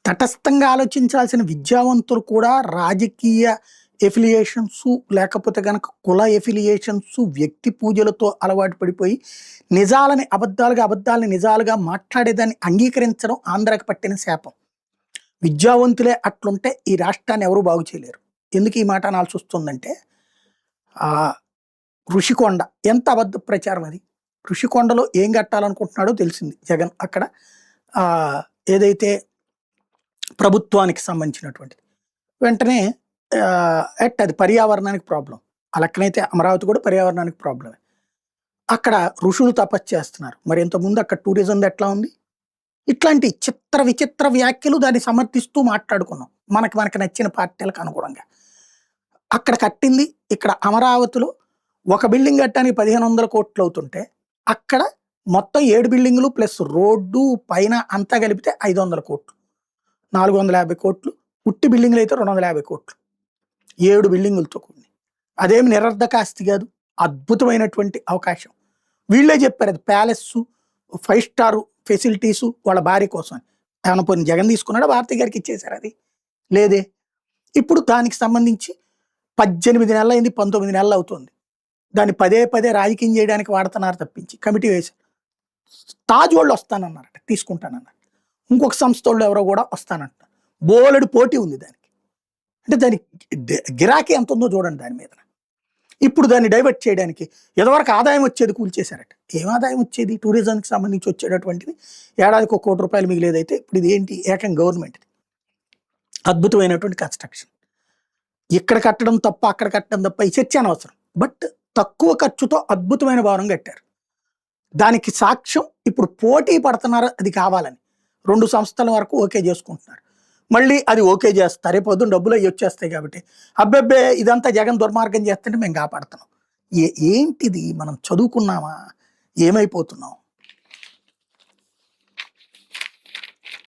తటస్థంగా ఆలోచించాల్సిన విద్యావంతులు కూడా రాజకీయ ఎఫిలియేషన్స్ లేకపోతే గనక కుల ఎఫిలియేషన్స్ వ్యక్తి పూజలతో అలవాటు పడిపోయి నిజాలని అబద్ధాలుగా అబద్ధాలని నిజాలుగా మాట్లాడేదాన్ని అంగీకరించడం ఆంధ్రాకి పట్టిన శాపం. విద్యావంతులే అట్లుంటే ఈ రాష్ట్రాన్ని ఎవరూ బాగు చేయలేరు. ఎందుకు ఈ మాట అనాల్సి వస్తుందంటే ఆ ఋషికొండ ఎంత అబద్ధ ప్రచారం అది. ఋషికొండలో ఏం కట్టాలనుకుంటున్నాడో తెలిసింది జగన్ అక్కడ. ఆ ఏదైతే ప్రభుత్వానికి సంబంధించినటువంటిది వెంటనే అది పర్యావరణానికి ప్రాబ్లం. ఆ లెక్కనైతే అమరావతి కూడా పర్యావరణానికి ప్రాబ్లమే. అక్కడ ఋషులు తపస్సు చేస్తున్నారు. మరి ఇంతకుముందు అక్కడ టూరిజం ఎట్లా ఉంది? ఇట్లాంటి చిత్ర విచిత్ర వ్యాఖ్యలు దాన్ని సమర్థిస్తూ మాట్లాడుకున్నాం మనకి నచ్చిన పార్టీలకు అనుగుణంగా. అక్కడ కట్టింది ఇక్కడ అమరావతిలో ఒక బిల్డింగ్ కట్టడానికి 1500 కోట్లు అవుతుంటే అక్కడ మొత్తం 7 బిల్డింగులు ప్లస్ రోడ్డు పైన అంతా కలిపితే 500 కోట్లు, 450 కోట్లు. ఉట్టి బిల్డింగ్లు అయితే 250 కోట్లు, 7 బిల్డింగులతో కూడి. అదేమి నిరర్ధకాస్తి కాదు, అద్భుతమైనటువంటి అవకాశం. వీళ్ళే చెప్పారు అది ప్యాలెస్ 5 స్టార్ ఫెసిలిటీసు వాళ్ళ భార్య కోసం. ఏమైనా పోయిన జగన్ తీసుకున్నాడా భారతి గారికి ఇచ్చేశారు? అది లేదే. ఇప్పుడు దానికి సంబంధించి 18 నెలలు అయింది, 19 నెలలు అవుతుంది. దాన్ని పదే పదే రాజకీయం చేయడానికి వాడుతున్నారు తప్పించి. కమిటీ వేశారు. తాజ్ వాళ్ళు వస్తానన్నారట, తీసుకుంటానన్నారు. ఇంకొక సంస్థ వాళ్ళు ఎవరో కూడా వస్తానంటారు. బోలెడు పోటీ ఉంది దానికి. అంటే దానికి గిరాకీ ఎంత ఉందో చూడండి దాని మీద. ఇప్పుడు దాన్ని డైవర్ట్ చేయడానికి ఎదవరకు ఆదాయం వచ్చేది కూల్చేశారట. ఏం ఆదాయం వచ్చేది? టూరిజంకి సంబంధించి వచ్చేటటువంటిది ఏడాదికి 1 కోటి రూపాయలు మిగిలేదైతే ఇప్పుడు ఇది ఏంటి? ఏకం గవర్నమెంట్. అద్భుతమైనటువంటి కన్స్ట్రక్షన్. ఇక్కడ కట్టడం తప్ప అక్కడ కట్టడం తప్ప ఈ చర్చ అనవసరం. బట్ తక్కువ ఖర్చుతో అద్భుతమైన భవనం కట్టారు. దానికి సాక్ష్యం ఇప్పుడు పోటీ పడుతున్నారు అది కావాలని. 2 సంస్థల వరకు ఓకే చేసుకుంటున్నారు. మళ్ళీ అది ఓకే చేస్తారు, రేపు పొద్దున్న డబ్బులు అవి వచ్చేస్తాయి కాబట్టి అబ్బెబ్బే ఇదంతా జగన్ దుర్మార్గం చేస్తుంటే మేము కాపాడుతున్నాం. ఏంటిది? మనం చదువుకున్నామా? ఏమైపోతున్నాం?